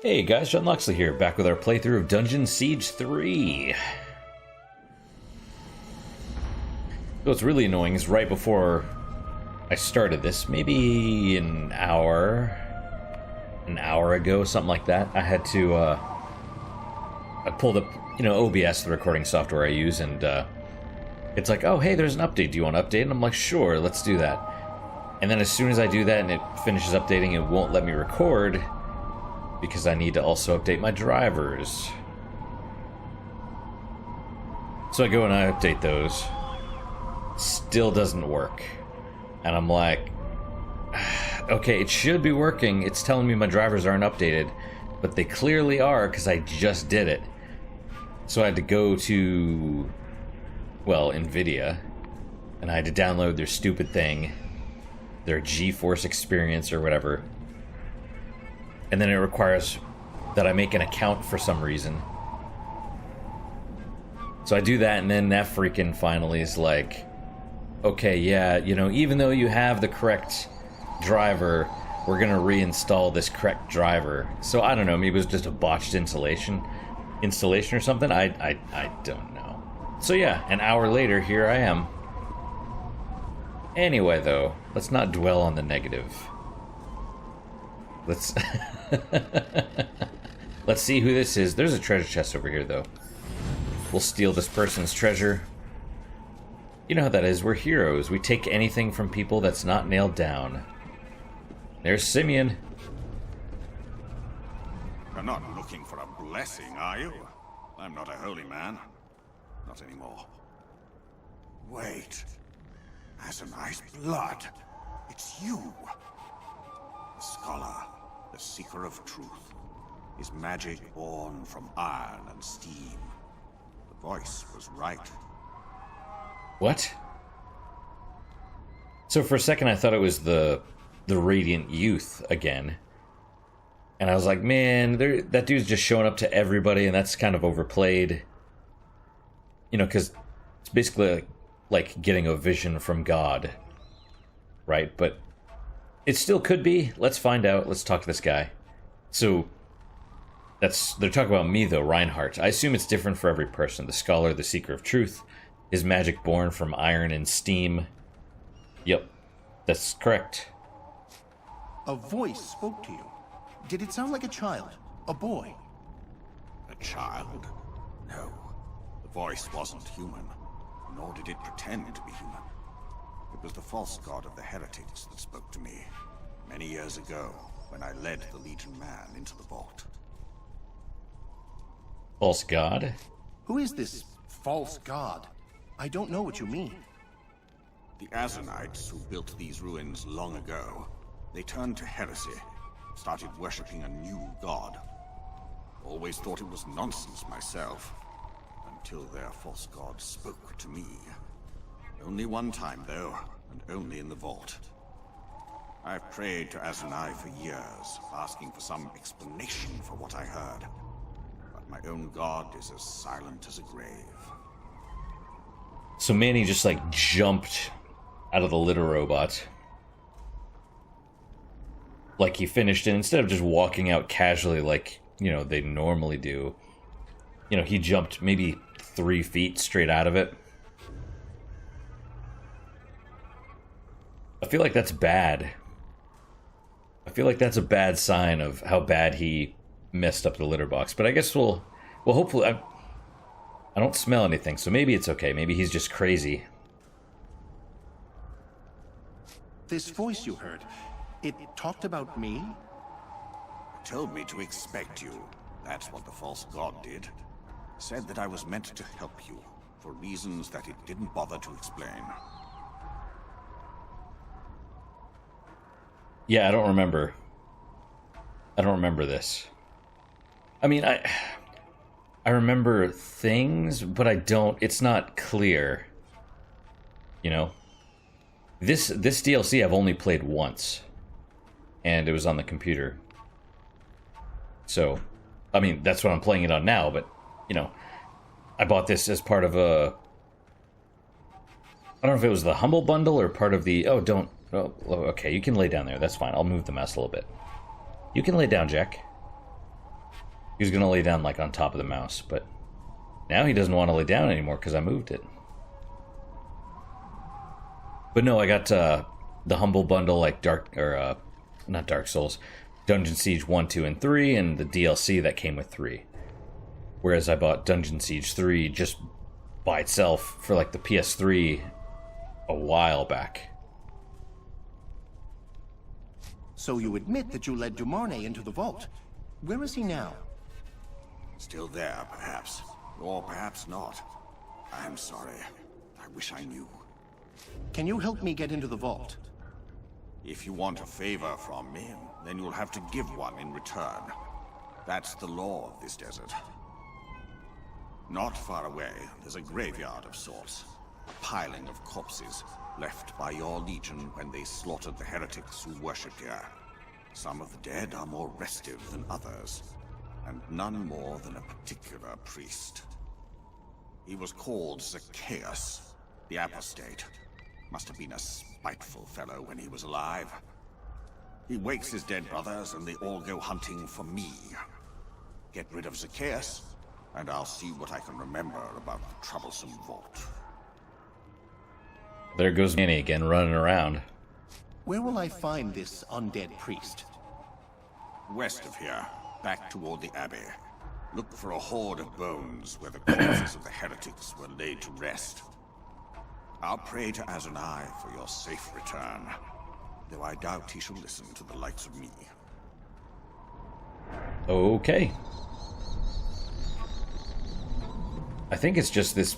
Hey guys, John Loxley here, back with our playthrough of Dungeon Siege 3. What's really annoying is right before I started this, maybe an hour ago, something like that, I had to, I pulled up, OBS, the recording software I use, and it's like, oh hey, there's an update, do you want to update? And I'm like, sure, let's do that. And then as soon as I do that and it finishes updating, it won't let me record, because I need to also update my drivers. So I go and I update those. Still doesn't work. And I'm like, okay, it should be working. It's telling me my drivers aren't updated, but they clearly are because I just did it. So I had to go to, well, NVIDIA, and I had to download their stupid thing, their GeForce experience or whatever. And then it requires that I make an account for some reason. So I do that, and then that freaking finally is like, okay, yeah, even though you have the correct driver, we're gonna reinstall this correct driver. So I don't know, maybe it was just a botched installation or something. I don't know. So yeah, an hour later, here I am. Anyway, though, let's not dwell on the negative. Let's let's see who this is. There's a treasure chest over here, though. We'll steal this person's treasure. You know how that is. We're heroes. We take anything from people that's not nailed down. There's Simeon. You're not looking for a blessing, are you? I'm not a holy man. Not anymore. Wait. Asenai's blood. It's you. The scholar. The seeker of truth. Is magic born from iron and steam. The voice was right. What? So for a second I thought it was the Radiant Youth again. And I was like, man, that dude's just showing up to everybody, and that's kind of overplayed. Because it's basically like getting a vision from God. Right? But it still could be. Let's find out. Let's talk to this guy. So, they're talking about me, though, Reinhardt. I assume it's different for every person. The scholar, the seeker of truth. Is magic born from iron and steam? Yep, that's correct. A voice spoke to you. Did it sound like a child? A boy? A child? No. The voice wasn't human, nor did it pretend to be human. It was the false god of the heretics that spoke to me, many years ago, when I led the Legion man into the vault. False god? Who is this false god? I don't know what you mean. The Asenites who built these ruins long ago, they turned to heresy, started worshipping a new god. Always thought it was nonsense myself, until their false god spoke to me. Only one time, though, and only in the vault. I've prayed to Asenai for years, asking for some explanation for what I heard. But my own god is as silent as a grave. So Manny just, jumped out of the litter robot. Like he finished it, instead of just walking out casually like, they normally do. He jumped maybe 3 feet straight out of it. I feel like that's bad. I feel like that's a bad sign of how bad he messed up the litter box. But I guess we'll hopefully... I don't smell anything, so maybe it's okay. Maybe he's just crazy. This voice you heard, it talked about me? It told me to expect you. That's what the false god did. Said that I was meant to help you, for reasons that it didn't bother to explain. Yeah, I don't remember. I don't remember this. I mean, I remember things, but I don't... It's not clear. This DLC I've only played once. And it was on the computer. So, I mean, that's what I'm playing it on now, but, I bought this as part of a... I don't know if it was the Humble Bundle or part of the... Oh, don't... Oh, okay, you can lay down there. That's fine. I'll move the mouse a little bit. You can lay down, Jack. He was gonna lay down like on top of the mouse, but now he doesn't want to lay down anymore because I moved it. But no, I got the Humble Bundle, like not Dark Souls, Dungeon Siege 1, 2, and 3, and the DLC that came with 3. Whereas I bought Dungeon Siege 3 just by itself for like the PS3 a while back. So you admit that you led Dumarne into the vault. Where is he now? Still there, perhaps. Or perhaps not. I'm sorry. I wish I knew. Can you help me get into the vault? If you want a favor from me, then you'll have to give one in return. That's the law of this desert. Not far away, there's a graveyard of sorts. A piling of corpses, left by your legion when they slaughtered the heretics who worshipped here. Some of the dead are more restive than others, and none more than a particular priest. He was called Zacchaeus, the apostate. Must have been a spiteful fellow when he was alive. He wakes his dead brothers and they all go hunting for me. Get rid of Zacchaeus, and I'll see what I can remember about the troublesome vault. There goes Manny again, running around. Where will I find this undead priest? West of here, back toward the Abbey. Look for a hoard of bones where the corpses of the heretics were laid to rest. I'll pray to Azunai for your safe return, though I doubt he shall listen to the likes of me. Okay. I think it's just this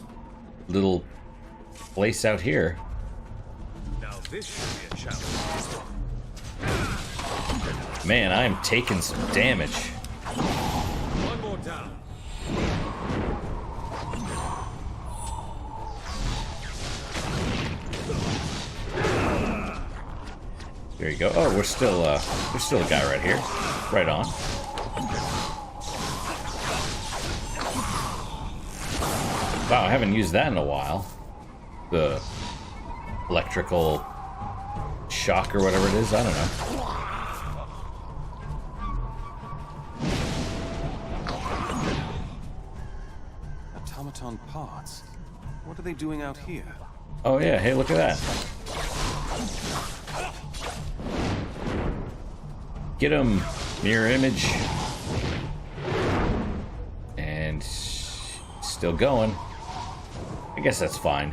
little place out here. Now this should be a challenge. Man, I am taking some damage. One more down. There you go. Oh, we're still a guy right here. Right on. Wow, I haven't used that in a while. The electrical shock or whatever it is. I don't know. Automaton parts. What are they doing out here? Oh yeah, hey, look at that. Get him, mirror image. And still going. I guess that's fine.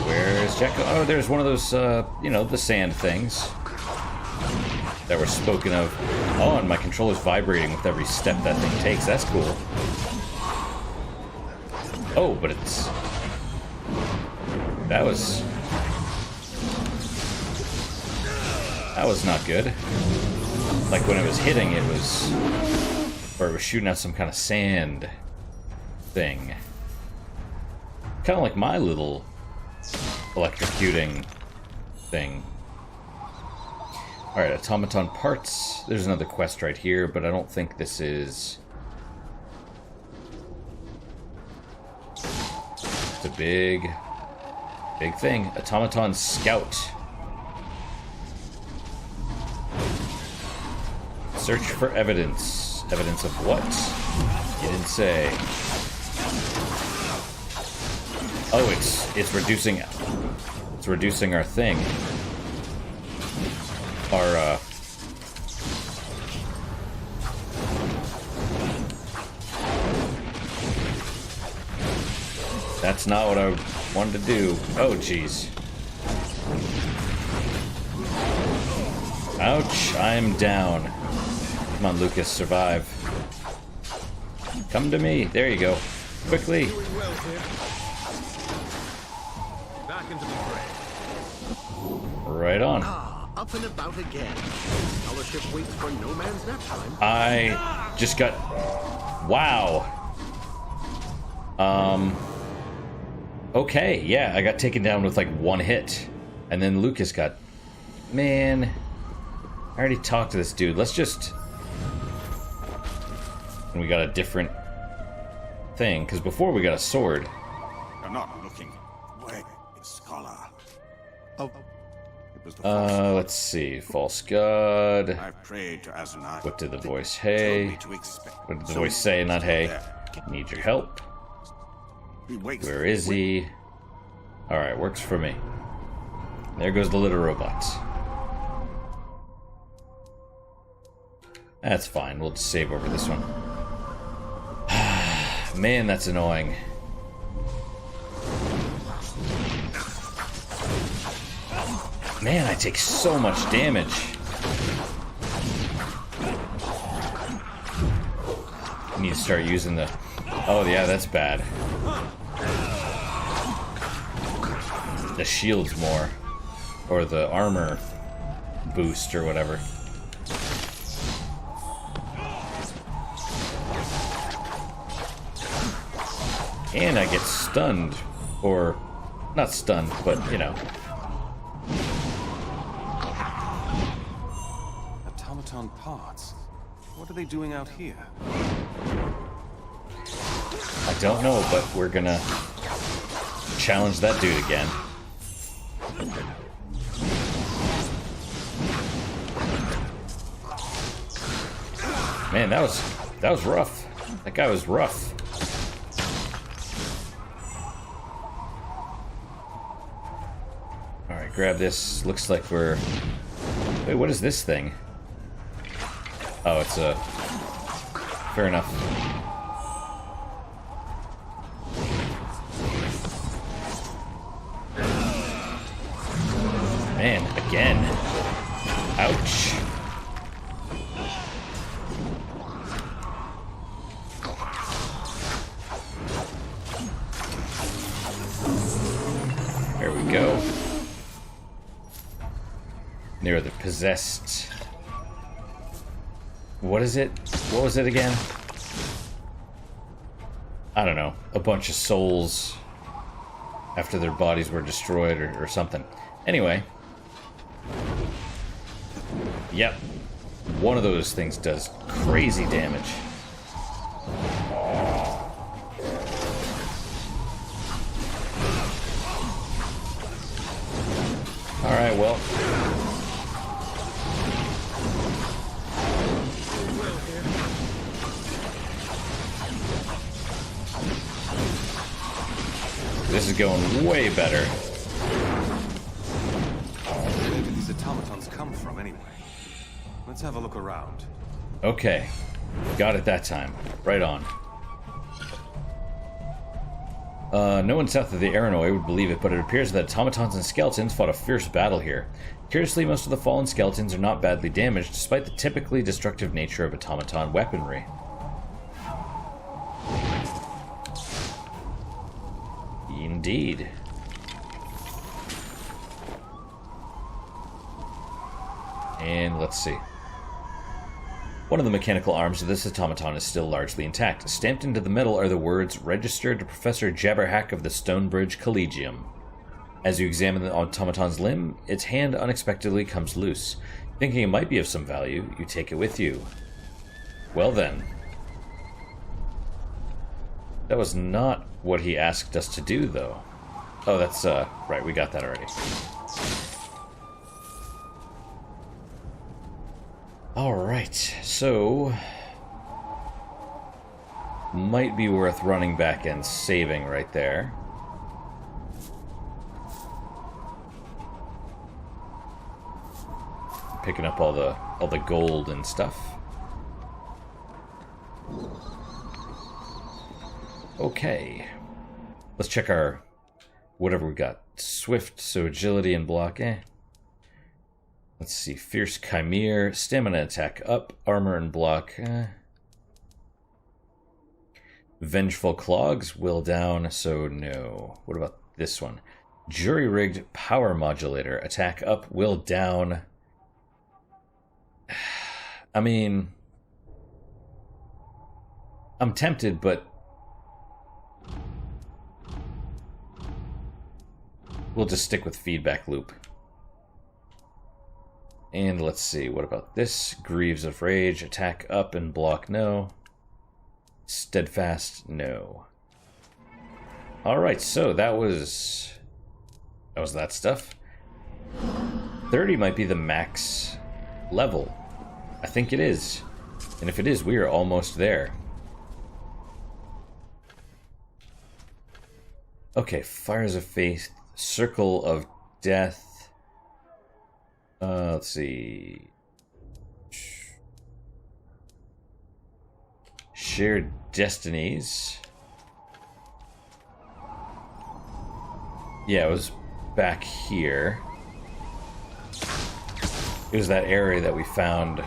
Where's Jacko? Oh, there's one of those, you know, the sand things that were spoken of. Oh, and my controller's vibrating with every step that thing takes. That's cool. Oh, but it's... That was not good. Like when it was hitting, it was... Or it was shooting out some kind of sand thing. Kind of like my little electrocuting thing. Alright, automaton parts. There's another quest right here, but I don't think this is... It's a big thing. Automaton Scout. Search for evidence. Evidence of what? You didn't say. Oh, it's reducing our thing. Our That's not what I wanted to do. Oh, jeez. Ouch, I'm down. Come on, Lucas, survive. Come to me. There you go. Quickly. Doing well here. Back into the fray. Right on. Up and about again. Fellowship waits for no man's nap time. I just got... Wow. Okay, yeah, I got taken down with like one hit. And then Lucas got... Man... I already talked to this dude. Let's just... And we got a different thing, because before we got a sword. I'm not looking. Wait, scholar. Oh, It was the false god. Let's see. False god. I prayed to Azanite. What did the voice Told hey? me to expect. What did the So voice say? Not hey. there. Need your help. He wakes Where is he? Alright, works for me. There goes the little robot. That's fine. We'll just save over this one. Man, that's annoying. Man, I take so much damage. I need to start using the... Oh, yeah, that's bad. The shields more. Or the armor boost or whatever. And I get stunned. Or, not stunned, but, you know. Automaton parts. What are they doing out here? I don't know, but we're gonna challenge that dude again. Man, that was rough. That guy was rough. Alright, grab this. Looks like we're... Wait, what is this thing? Oh, it's a... Fair enough. Man, again. Ouch. There we go. Near the possessed... What is it? What was it again? I don't know. A bunch of souls after their bodies were destroyed or something. Anyway. Yep. One of those things does crazy damage. Alright, well. This is going way better. Where did these automatons come from, anyway? Let's have a look around. Okay. Got it that time. Right on. No one south of the Aranoi would believe it, but it appears that automatons and skeletons fought a fierce battle here. Curiously, most of the fallen skeletons are not badly damaged, despite the typically destructive nature of automaton weaponry. Indeed. And let's see. One of the mechanical arms of this automaton is still largely intact. Stamped into the metal are the words, "Registered to Professor Jabberhack of the Stonebridge Collegium." As you examine the automaton's limb, its hand unexpectedly comes loose. Thinking it might be of some value, you take it with you. Well then. That was not what he asked us to do, though. Oh, that's, right, we got that already. Alright, so... Might be worth running back and saving right there. Picking up all the gold and stuff. Okay. Let's check our... whatever we got. Swift, so agility and block, Let's see. Fierce Chimere, stamina attack up, armor and block, Vengeful Clogs, will down, so no. What about this one? Jury-rigged power modulator, attack up, will down. I mean... I'm tempted, but... we'll just stick with feedback loop. And let's see, what about this? Greaves of Rage, attack up and block, no. Steadfast, no. Alright, so that was That was that stuff. 30 might be the max level. I think it is. And if it is, we are almost there. Okay, Fires of Faith, Circle of Death. Let's see. Shared Destinies. Yeah, it was back here. It was that area that we found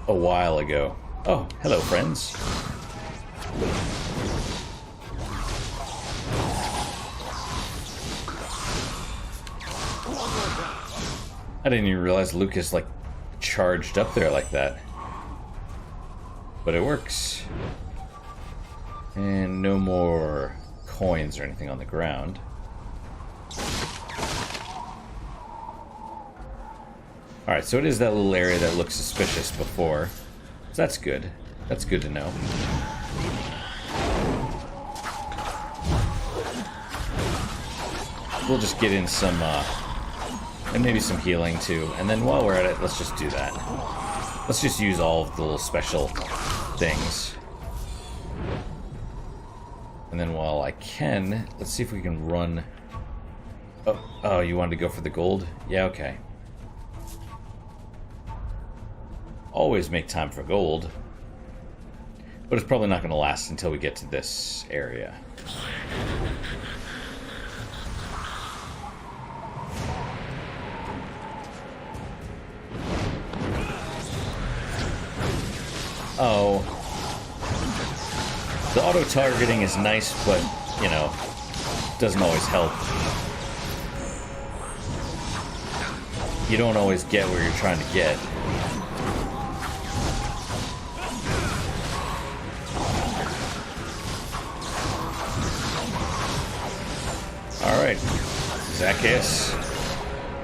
a while ago. Oh, hello, friends. I didn't even realize Lucas, like, charged up there like that. But it works. And no more coins or anything on the ground. Alright, so it is that little area that looked suspicious before. So that's good. That's good to know. We'll just get in some, and maybe some healing too. And then while we're at it, let's just do that. Let's just use all of the little special things. And then while I can, let's see if we can run... Oh, you wanted to go for the gold? Yeah, okay. Always make time for gold. But it's probably not going to last until we get to this area. Oh. The auto-targeting is nice, but, you know, doesn't always help. You don't always get where you're trying to get. Alright. Zacchaeus.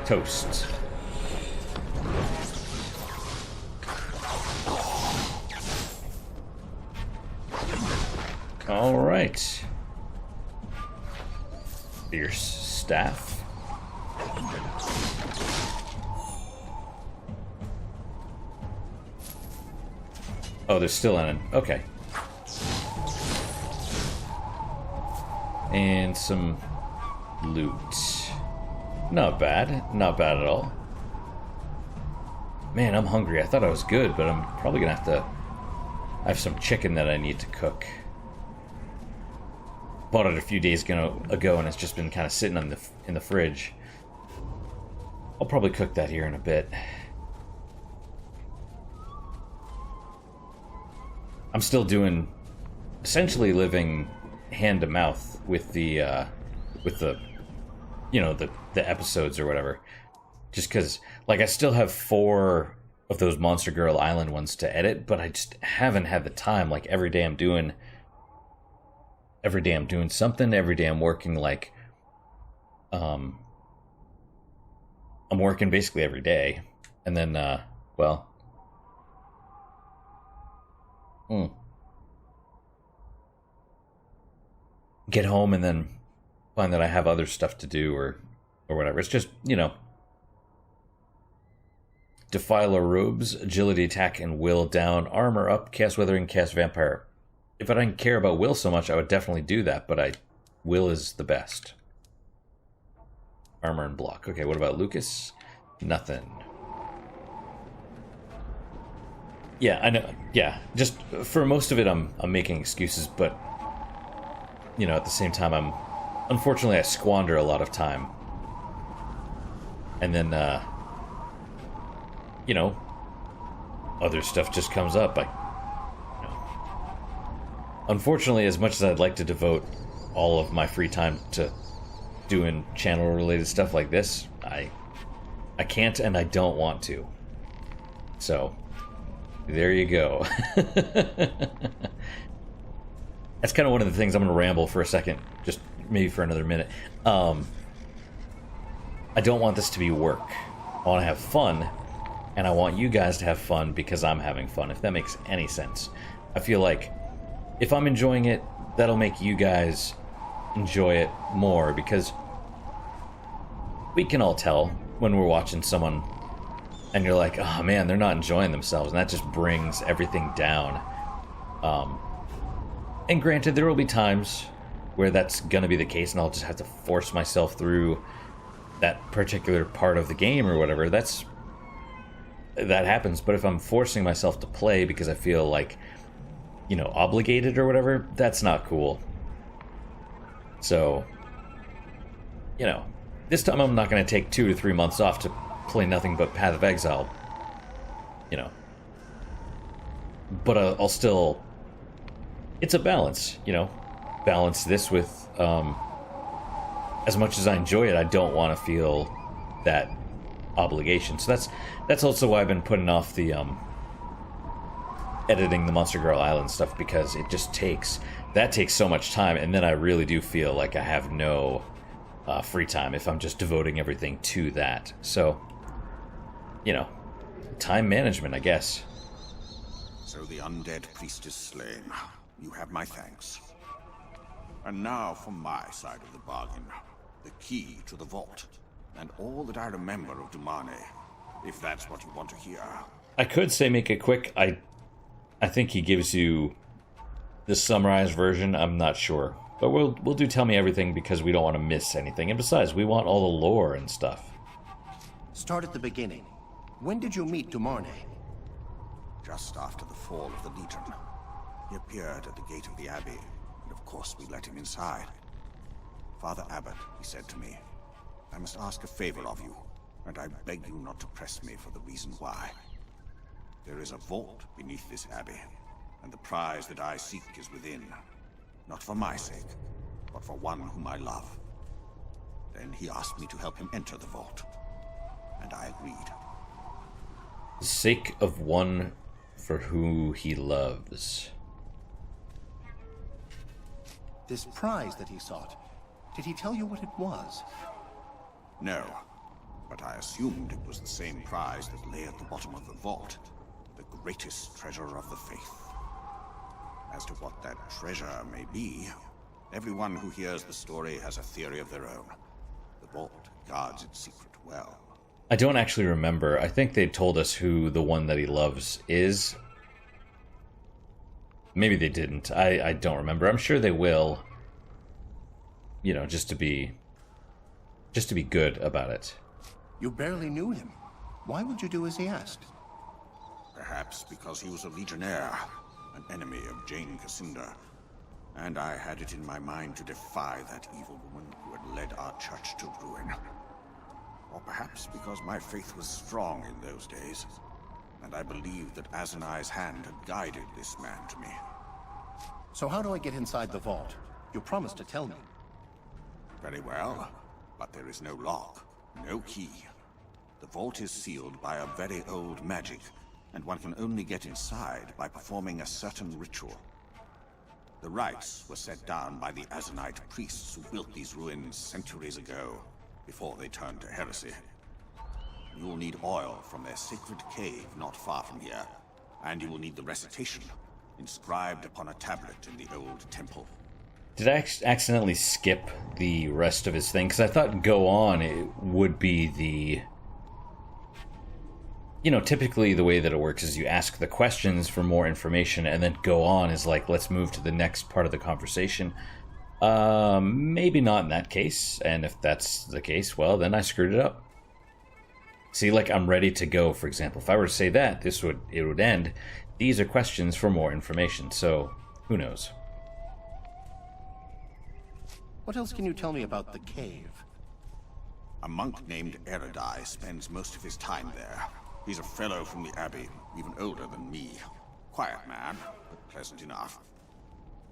Toast. Alright. Fierce staff. Oh, there's still an... Okay. And some loot. Not bad. Not bad at all. Man, I'm hungry. I thought I was good, but I'm probably gonna have to... I have some chicken that I need to cook. Bought it a few days ago, and it's just been kind of sitting in the fridge. I'll probably cook that here in a bit. I'm still doing, essentially living hand to mouth with the, you know, the episodes or whatever. Just because, like, I still have 4 of those Monster Girl Island ones to edit, but I just haven't had the time. Like, every day I'm doing something. Every day I'm working, like, I'm working basically every day. And then, well, get home and then find that I have other stuff to do or whatever. It's just, you know, Defiler robes, agility, attack, and will down, armor up, cast weathering, cast vampire. If I didn't care about will so much, I would definitely do that, but will is the best. Armor and block. Okay, what about Lucas? Nothing. Yeah, I know. Yeah, just for most of it, I'm making excuses, but you know, at the same time, unfortunately, I squander a lot of time, and then you know, other stuff just comes up. Unfortunately, as much as I'd like to devote all of my free time to doing channel-related stuff like this, I can't and I don't want to. So, there you go. That's kind of one of the things. I'm going to ramble for a second, just maybe for another minute. I don't want this to be work. I want to have fun, and I want you guys to have fun because I'm having fun, if that makes any sense. I feel like if I'm enjoying it, that'll make you guys enjoy it more, because we can all tell when we're watching someone and you're like, oh man, they're not enjoying themselves, and that just brings everything down. And granted, there will be times where that's gonna be the case, and I'll just have to force myself through that particular part of the game or whatever. That happens. But if I'm forcing myself to play because I feel like, you know, obligated or whatever, that's not cool. So, you know, this time I'm not going to take 2 to 3 months off to play nothing but Path of Exile. You know. But I'll still... It's a balance, you know. Balance this with... as much as I enjoy it, I don't want to feel that obligation. So that's also why I've been putting off the... editing the Monster Girl Island stuff, because it just takes so much time, and then I really do feel like I have no free time if I'm just devoting everything to that. So, you know, time management, I guess. So the undead priest is slain. You have my thanks. And now for my side of the bargain. The key to the vault. And all that I remember of Dumane. If that's what you want to hear. I could say make it quick. I think he gives you the summarized version. I'm not sure. But we'll do Tell Me Everything because we don't want to miss anything. And besides, we want all the lore and stuff. Start at the beginning. When did you meet Dumane? Just after the fall of the Legion. He appeared at the gate of the Abbey, and of course we let him inside. Father Abbot, he said to me, I must ask a favor of you, and I beg you not to press me for the reason why. There is a vault beneath this abbey, and the prize that I seek is within. Not for my sake, but for one whom I love. Then he asked me to help him enter the vault, and I agreed. The sake of one for who he loves. This prize that he sought, did he tell you what it was? No, but I assumed it was the same prize that lay at the bottom of the vault. The greatest treasure of the faith. As to what that treasure may be, everyone who hears the story has a theory of their own. The vault guards its secret well. I don't actually remember. I think they told us who the one that he loves is. Maybe they didn't. I don't remember. I'm sure they will. You know, just to be good about it. You barely knew him. Why would you do as he asked? Perhaps because he was a legionnaire, an enemy of Jane Cassinda. And I had it in my mind to defy that evil woman who had led our church to ruin. Or perhaps because my faith was strong in those days, and I believed that Azanai's hand had guided this man to me. So how do I get inside the vault? You promised to tell me. Very well, but there is no lock, no key. The vault is sealed by a very old magic, and one can only get inside by performing a certain ritual. The rites were set down by the Azanite priests who built these ruins centuries ago, before they turned to heresy. You will need oil from their sacred cave not far from here, and you will need the recitation, inscribed upon a tablet in the old temple. Did I accidentally skip the rest of his thing? Because I thought go on it would be the... You know, typically the way that it works is you ask the questions for more information, and then go on is like, let's move to the next part of the conversation. Maybe not in that case, and if that's the case, well, then I screwed it up. See, like, I'm ready to go, for example. If I were to say that, it would end. These are questions for more information, so who knows? What else can you tell me about the cave? A monk named Eridai spends most of his time there. He's a fellow from the Abbey, even older than me. Quiet man, but pleasant enough.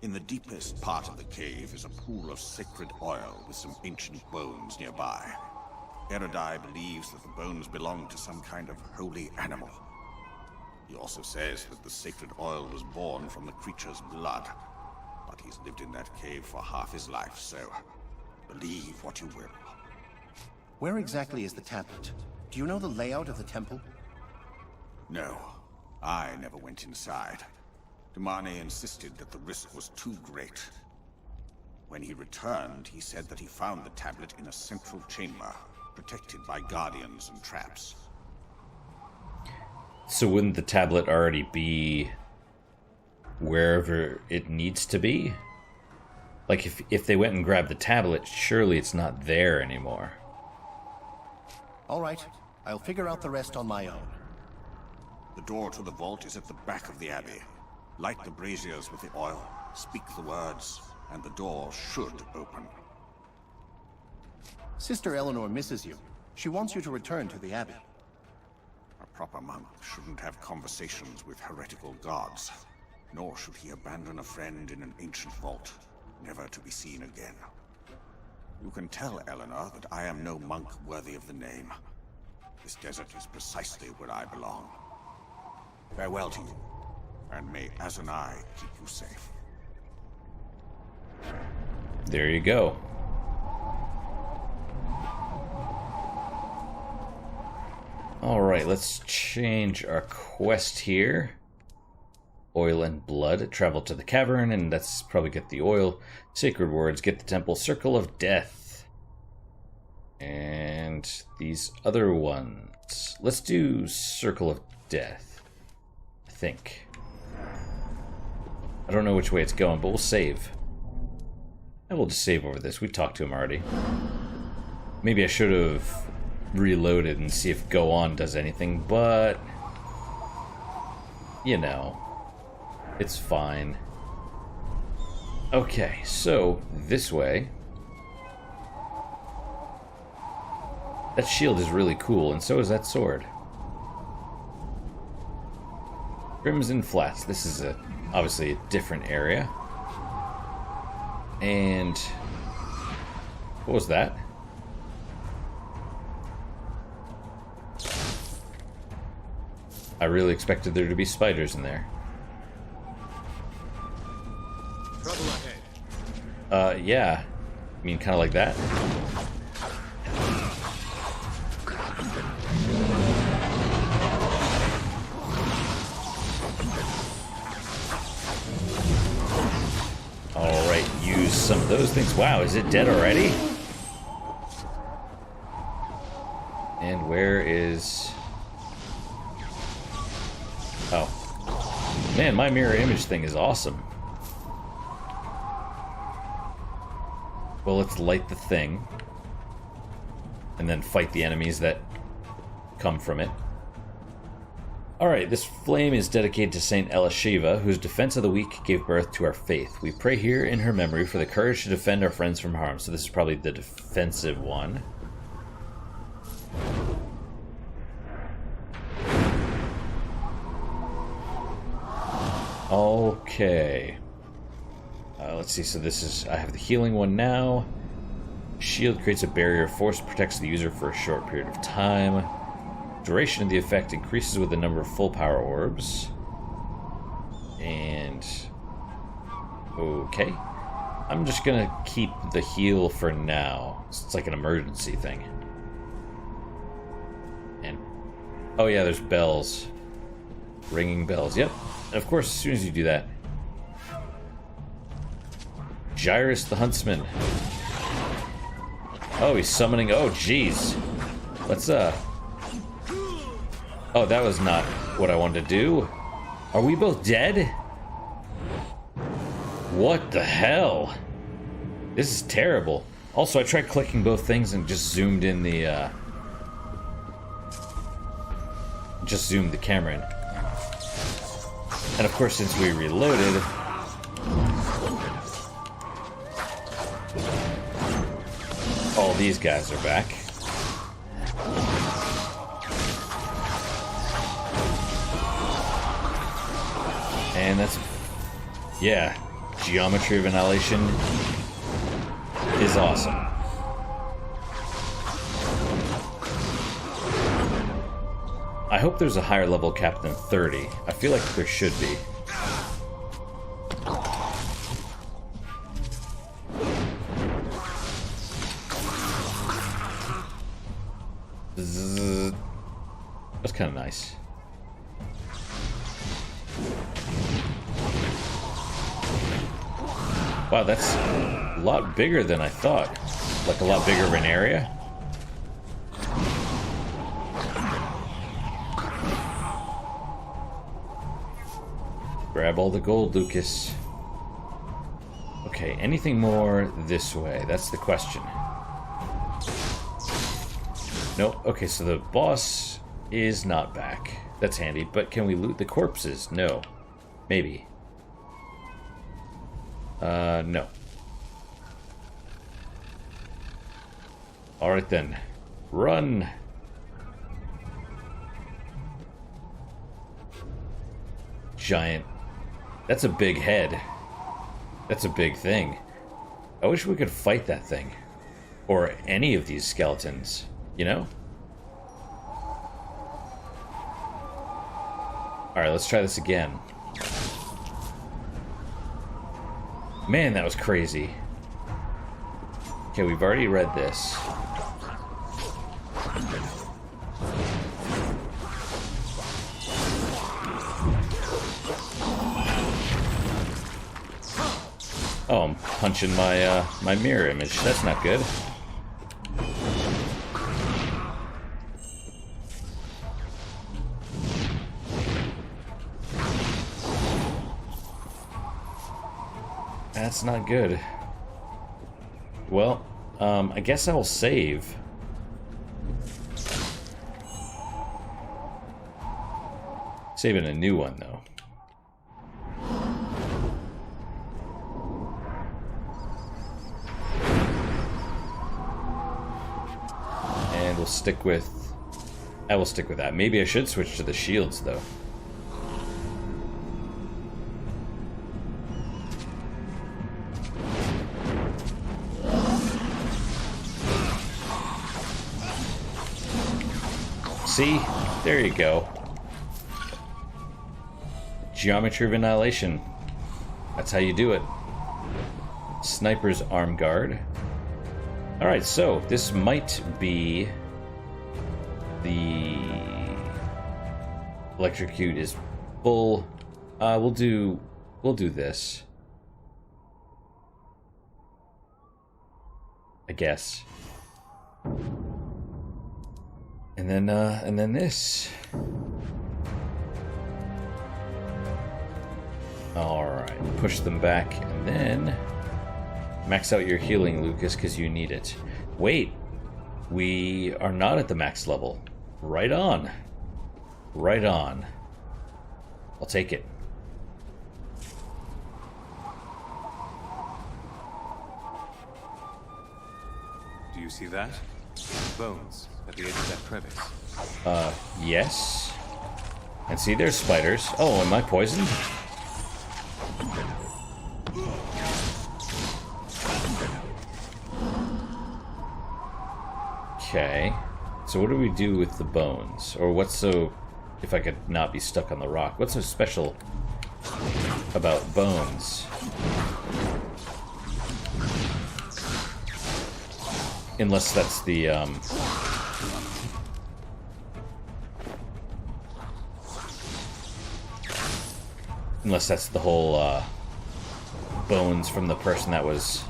In the deepest part of the cave is a pool of sacred oil with some ancient bones nearby. Eridai believes that the bones belong to some kind of holy animal. He also says that the sacred oil was born from the creature's blood. But he's lived in that cave for half his life, so believe what you will. Where exactly is the tablet? Do you know the layout of the temple? No, I never went inside. Dumane insisted that the risk was too great. When he returned, he said that he found the tablet in a central chamber, protected by guardians and traps. So wouldn't the tablet already be wherever it needs to be? Like, if they went and grabbed the tablet, surely it's not there anymore. All right, I'll figure out the rest on my own. The door to the vault is at the back of the abbey. Light the braziers with the oil, speak the words, and the door should open. Sister Eleanor misses you. She wants you to return to the abbey. A proper monk shouldn't have conversations with heretical gods, nor should he abandon a friend in an ancient vault, never to be seen again. You can tell Eleanor that I am no monk worthy of the name. This desert is precisely where I belong. Farewell to you, and may Azanai keep you safe. There you go. Alright, let's change our quest here. Oil and blood. Travel to the cavern, and let's probably get the oil. Sacred words. Get the temple. Circle of death. And these other ones. Let's do Circle of Death. I think. I don't know which way it's going, but we'll save. And we'll just save over this. We talked to him already. Maybe I should have reloaded and see if go on does anything, but you know, it's fine. Okay, so this way. That shield is really cool, and so is that sword. Crimson Flats. This is obviously a different area. And what was that? I really expected there to be spiders in there. Trouble ahead. Yeah. I mean, kind of like that. Alright, use some of those things. Wow, is it dead already? And where is... Oh. Man, my mirror image thing is awesome. Well, let's light the thing. And then fight the enemies that come from it. Alright, this flame is dedicated to Saint Elisheva, whose defense of the weak gave birth to our faith. We pray here in her memory for the courage to defend our friends from harm. So this is probably the defensive one. Okay. Let's see, so this is... I have the healing one now. Shield creates a barrier of force, protects the user for a short period of time. Duration of the effect increases with the number of full power orbs. And... okay. I'm just gonna keep the heal for now. It's like an emergency thing. And... oh yeah, there's bells. Ringing bells, yep. Of course, as soon as you do that. Gyrus the Huntsman. Oh, he's summoning... oh, jeez. Let's, oh, that was not what I wanted to do. Are we both dead? What the hell? This is terrible. Also, I tried clicking both things and just zoomed in the, just zoomed the camera in. And of course, since we reloaded... all these guys are back. And that's... yeah. Geometry of Annihilation is awesome. I hope there's a higher level cap than 30. I feel like there should be. Zzz. That's kind of nice. Wow, that's a lot bigger than I thought. Like a lot bigger of an area. Grab all the gold, Lucas. Okay, anything more this way? That's the question. Nope. Okay, so the boss is not back. That's handy. But can we loot the corpses? No. Maybe. No. Alright then. Run! Giant. That's a big head. That's a big thing. I wish we could fight that thing. Or any of these skeletons. You know? Alright, let's try this again. Man, that was crazy. Okay, we've already read this. Oh, I'm punching my my mirror image. That's not good. That's not good. Well, I guess I'll save. Saving a new one, though. And we'll stick with... I will stick with that. Maybe I should switch to the shields, though. See? There you go. Geometry of Annihilation. That's how you do it. Sniper's Arm Guard. Alright, so this might be the electrocute is full. We'll do this. I guess. And then this. Alright, push them back, and then max out your healing, Lucas, because you need it. Wait, we are not at the max level. Right on. Right on. I'll take it. Do you see that? Bones at the edge of that crevice. Yes. And see, there's spiders. Oh, am I poisoned? Okay. So what do we do with the bones? Or what's so... If I could not be stuck on the rock. What's so special about bones? Unless that's the, unless that's the whole, bones from the person that was...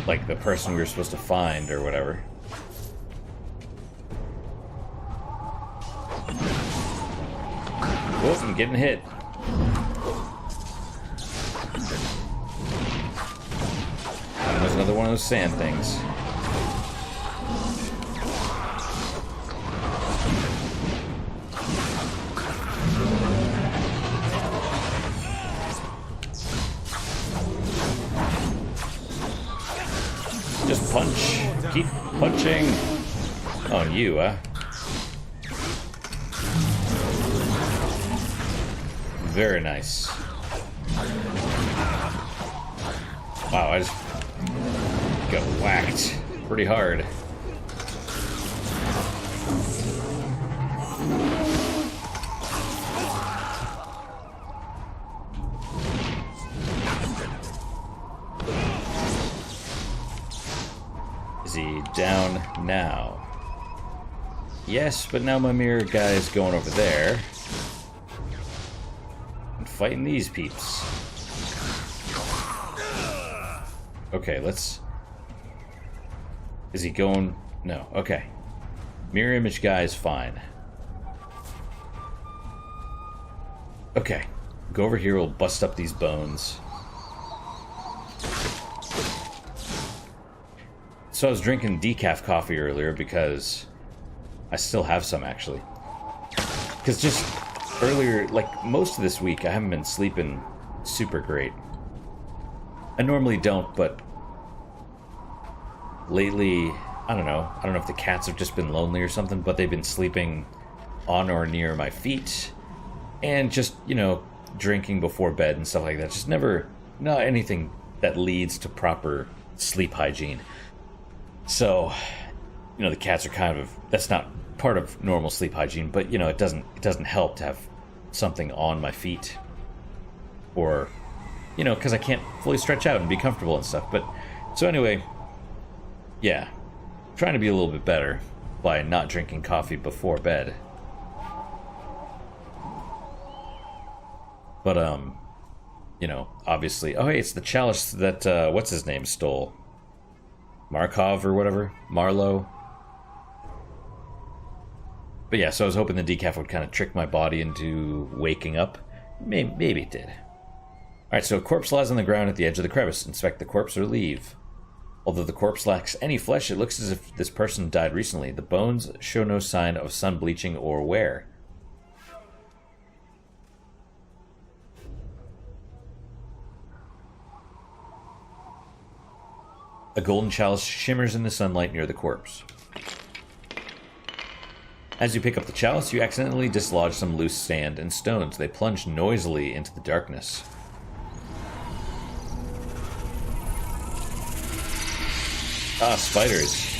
Like, the person we were supposed to find, or whatever. Whoop, I'm getting hit. And there's another one of those sand things. Just punch. Keep punching. On you, huh? Very nice. Wow, I just got whacked pretty hard. Is he down now? Yes, but now my mirror guy is going over there and fighting these peeps. Okay, let's... Is he going... No, okay. Mirror image guy is fine. Okay. Go over here, we'll bust up these bones. So I was drinking decaf coffee earlier because I still have some, actually. Because just earlier, like most of this week, I haven't been sleeping super great. I normally don't, but lately, I don't know. I don't know if the cats have just been lonely or something, but they've been sleeping on or near my feet. And just, you know, drinking before bed and stuff like that. Just never, not anything that leads to proper sleep hygiene. So, you know, the cats are kind of, that's not part of normal sleep hygiene, but, you know, it doesn't help to have something on my feet. Or, you know, because I can't fully stretch out and be comfortable and stuff. But, so anyway, yeah, trying to be a little bit better by not drinking coffee before bed. But, you know, obviously, oh hey, it's the chalice that, what's his name stole? Markov or whatever? Marlowe? But yeah, so I was hoping the decaf would kind of trick my body into waking up. Maybe it did. Alright, so a corpse lies on the ground at the edge of the crevice. Inspect the corpse or leave. Although the corpse lacks any flesh, it looks as if this person died recently. The bones show no sign of sun bleaching or wear. A golden chalice shimmers in the sunlight near the corpse. As you pick up the chalice, you accidentally dislodge some loose sand and stones. They plunge noisily into the darkness. Ah, spiders.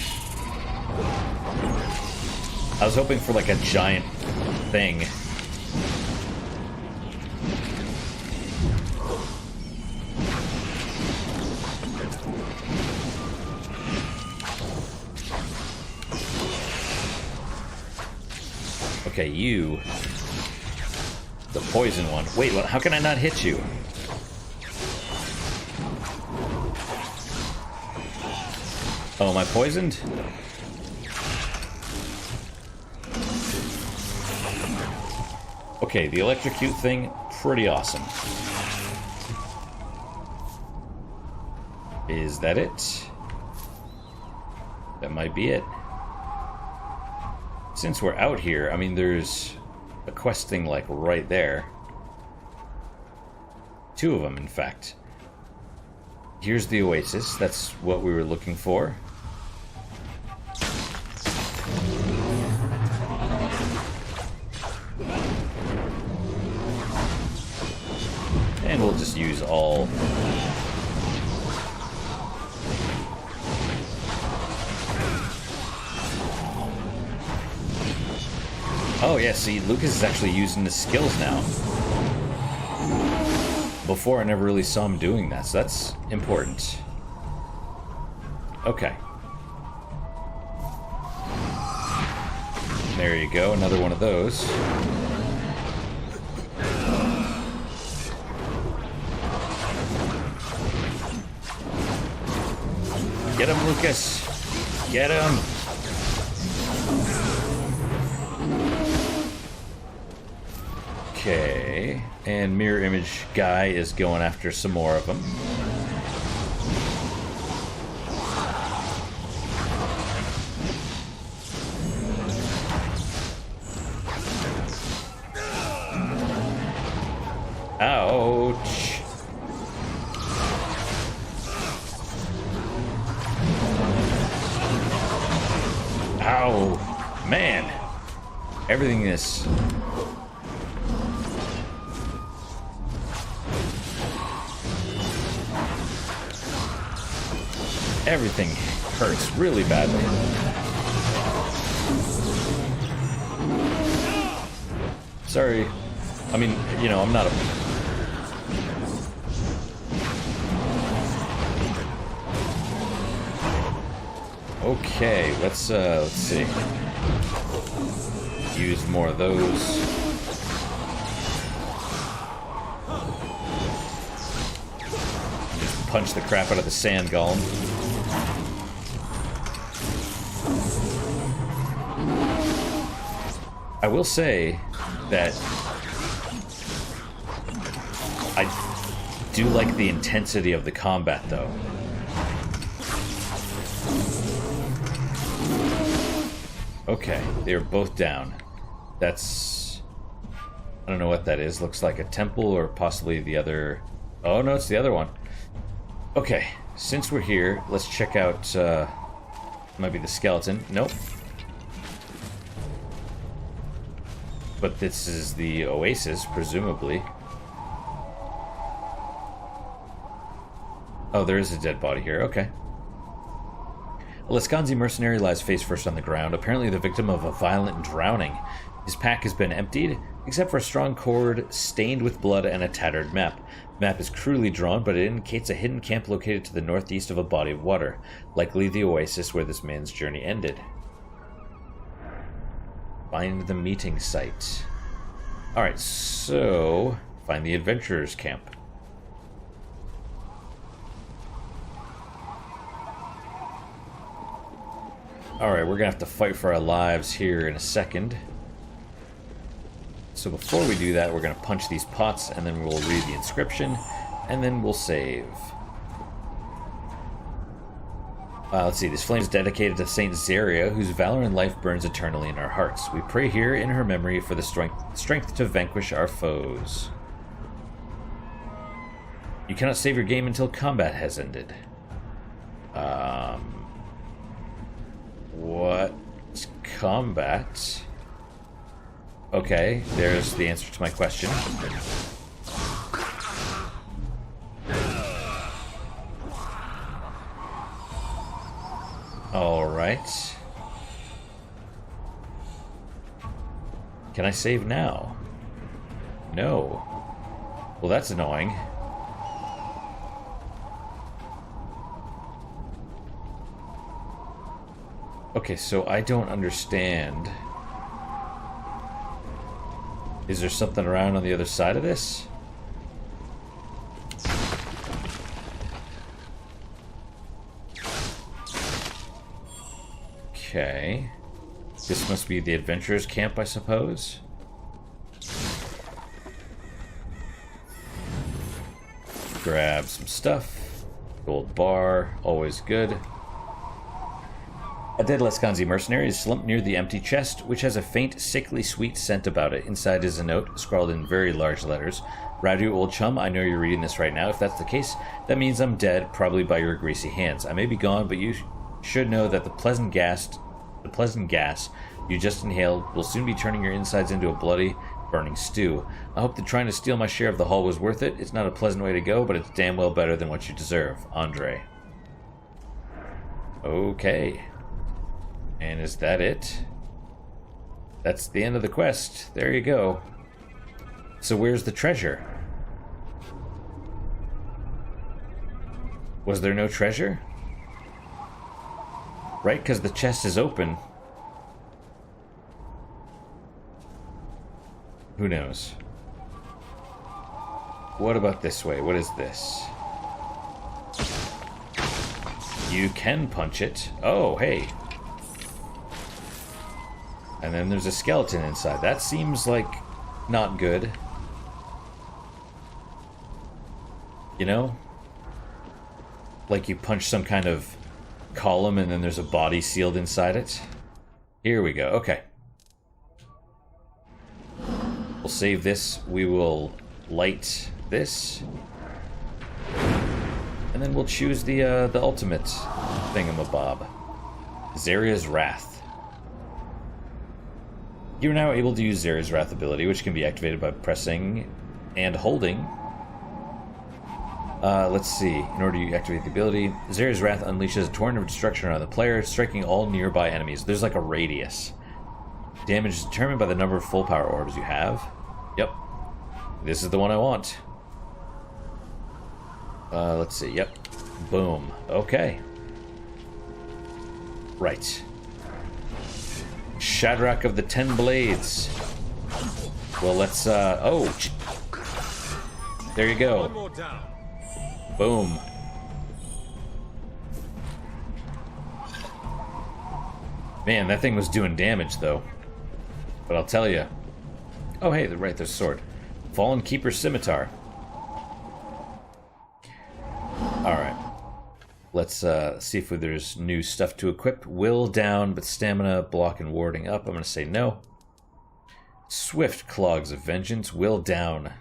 I was hoping for like a giant thing. Okay, you. The poison one. Wait, what? How can I not hit you? Oh, am I poisoned? Okay, the electrocute thing, pretty awesome. Is that it? That might be it. Since we're out here, I mean, there's a quest thing, like, right there. Two of them, in fact. Here's the oasis. That's what we were looking for. And we'll just use all... Oh yeah, see, Lucas is actually using the skills now. Before, I never really saw him doing that, so that's important. Okay. There you go, another one of those. Get him, Lucas! Get him! Okay, and mirror image guy is going after some more of them. Ouch! Ow! Man! Everything is... Everything hurts really badly. Sorry. I mean, you know, I'm not a... Okay, let's see. Use more of those. Just punch the crap out of the sand golem. I will say that I do like the intensity of the combat, though. Okay, they're both down. That's... I don't know what that is. Looks like a temple or possibly the other... Oh, no, it's the other one. Okay, since we're here, let's check out... might be the skeleton. Nope. But this is the oasis, presumably. Oh, there is a dead body here. Okay. A Lascanzi mercenary lies face first on the ground, apparently the victim of a violent drowning. His pack has been emptied, except for a strong cord stained with blood and a tattered map. The map is crudely drawn, but it indicates a hidden camp located to the northeast of a body of water, likely the oasis where this man's journey ended. Find the meeting site. Alright, so... find the adventurer's camp. Alright, we're gonna have to fight for our lives here in a second. So before we do that, we're gonna punch these pots, and then we'll read the inscription, and then we'll save. Let's see, this flame is dedicated to Saint Zeria, whose valor and life burns eternally in our hearts. We pray here in her memory for the strength to vanquish our foes. You cannot save your game until combat has ended. What? Combat? Okay, there's the answer to my question. Alright. Can I save now? No. Well, that's annoying. Okay, so I don't understand. Is there something around on the other side of this? Okay. This must be the adventurer's camp, I suppose. Grab some stuff. Gold bar, always good. A dead Lascanzi mercenary is slumped near the empty chest, which has a faint, sickly sweet scent about it. Inside is a note, scrawled in very large letters. Radu, old chum, I know you're reading this right now. If that's the case, that means I'm dead, probably by your greasy hands. I may be gone, but you should know that the pleasant gas you just inhaled will soon be turning your insides into a bloody, burning stew. I hope that trying to steal my share of the haul was worth it. It's not a pleasant way to go, but it's damn well better than what you deserve. Andre. Okay. And is that it? That's the end of the quest. There you go. So where's the treasure? Was there no treasure? Right, because the chest is open. Who knows? What about this way? What is this? You can punch it. Oh, hey. And then there's a skeleton inside. That seems like not good. You know? Like you punch some kind of column and then there's a body sealed inside it. Here we go. Okay. We'll save this. We will light this. And then we'll choose the ultimate thingamabob. Zeria's Wrath. You're now able to use Zeria's Wrath ability, which can be activated by pressing and holding. Let's see. In order to activate the ability, Zeria's Wrath unleashes a torrent of destruction around the player, striking all nearby enemies. There's like a radius. Damage is determined by the number of full power orbs you have. Yep. This is the one I want. Let's see. Yep. Boom. Okay. Right. Shadrach of the 10 Blades. Well, let's, oh! There you go. One more down. Boom. Man, that thing was doing damage, though. But I'll tell you. Oh, hey, right, there's a sword. Fallen Keeper's Scimitar. Let's see if there's new stuff to equip. Will down, but stamina, block, and warding up. I'm going to say no. Swift Clogs of Vengeance. Will down.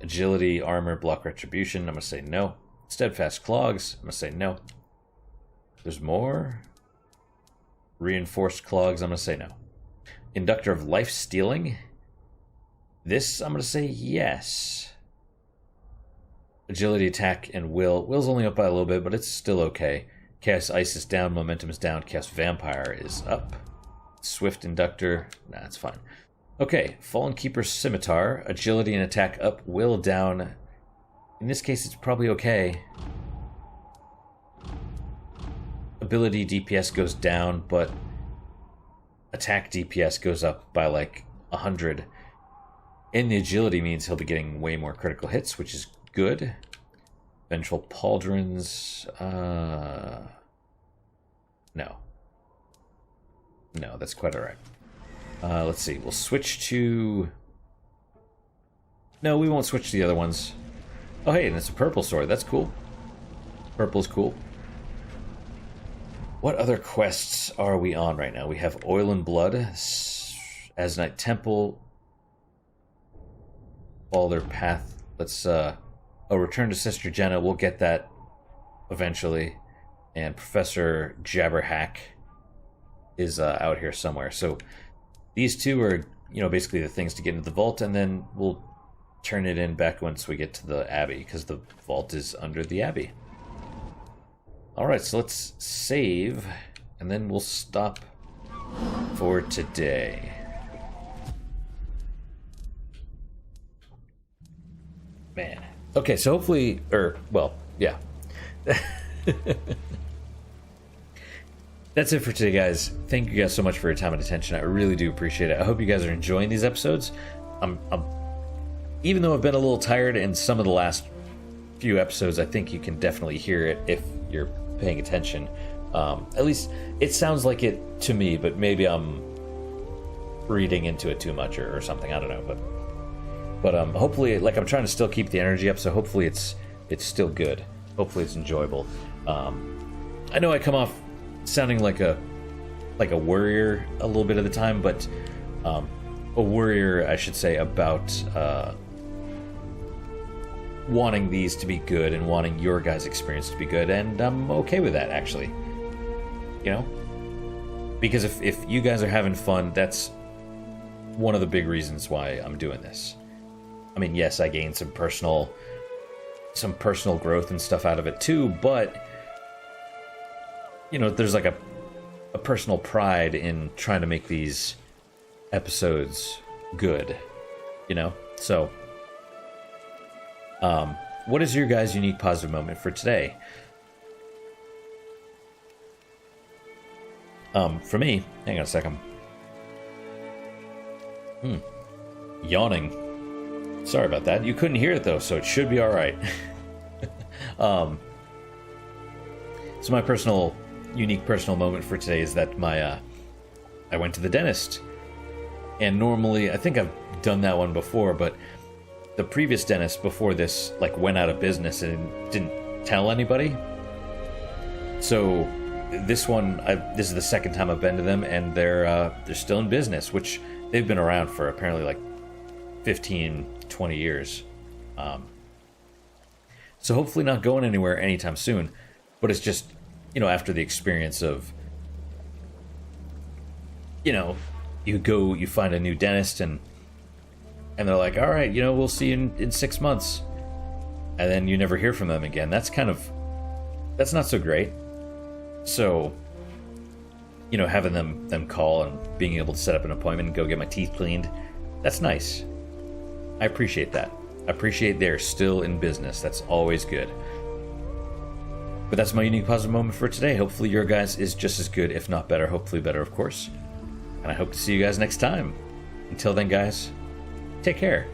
Agility, armor, block, retribution. I'm going to say no. Steadfast Clogs. I'm going to say no. There's more. Reinforced Clogs. I'm going to say no. Inductor of Life Stealing. This, I'm going to say yes. Agility, attack, and will. Will's only up by a little bit, but it's still okay. Chaos Ice is down, Momentum is down, Chaos Vampire is up. Swift Inductor, nah, it's fine. Okay, Fallen Keeper's Scimitar. Agility and attack up, will down. In this case, it's probably okay. Ability DPS goes down, but attack DPS goes up by like 100. And the agility means he'll be getting way more critical hits, which is good. Vengeful Pauldrons. No. No, that's quite alright. Let's see. We'll switch to... No, we won't switch to the other ones. Oh, hey, and it's a purple sword. That's cool. Purple's cool. What other quests are we on right now? We have Oil and Blood, Asnite Temple, Balder Path. Let's, Return to Sister Jenna. We'll get that eventually. And Professor Jabberhack is out here somewhere. So these two are, basically the things to get into the vault, and then we'll turn it in back once we get to the Abbey, because the vault is under the Abbey. Alright, so let's save, and then we'll stop for today. Man. Okay, so hopefully, yeah. That's it for today, guys. Thank you guys so much for your time and attention. I really do appreciate it. I hope you guys are enjoying these episodes. Even though I've been a little tired in some of the last few episodes, I think you can definitely hear it if you're paying attention. At least it sounds like it to me, but maybe I'm reading into it too much or something. I don't know, but hopefully, like, I'm trying to still keep the energy up, so hopefully it's still good. Hopefully it's enjoyable. I know I come off sounding like a worrier a little bit of the time, but a worrier, I should say, about wanting these to be good and wanting your guys' experience to be good, and I'm okay with that, actually. Because if you guys are having fun, that's one of the big reasons why I'm doing this. I mean, yes, I gained some personal growth and stuff out of it too, but there's like a personal pride in trying to make these episodes good, so what is your guys' unique positive moment for today? For me, hang on a second. Yawning. Sorry about that. You couldn't hear it though, so it should be all right. So my unique personal moment for today is that I went to the dentist, and normally I think I've done that one before, but the previous dentist before this went out of business and didn't tell anybody. So this one, this is the second time I've been to them, and they're still in business, which they've been around for apparently 15, 20 years. So hopefully not going anywhere anytime soon, but it's just, after the experience of, you find a new dentist and they're like, all right, we'll see you in 6 months. And then you never hear from them again. That's not so great. So, having them call and being able to set up an appointment and go get my teeth cleaned, that's nice. I appreciate that. I appreciate they're still in business. That's always good. But that's my unique positive moment for today. Hopefully your guys is just as good, if not better. Hopefully better, of course. And I hope to see you guys next time. Until then, guys, take care.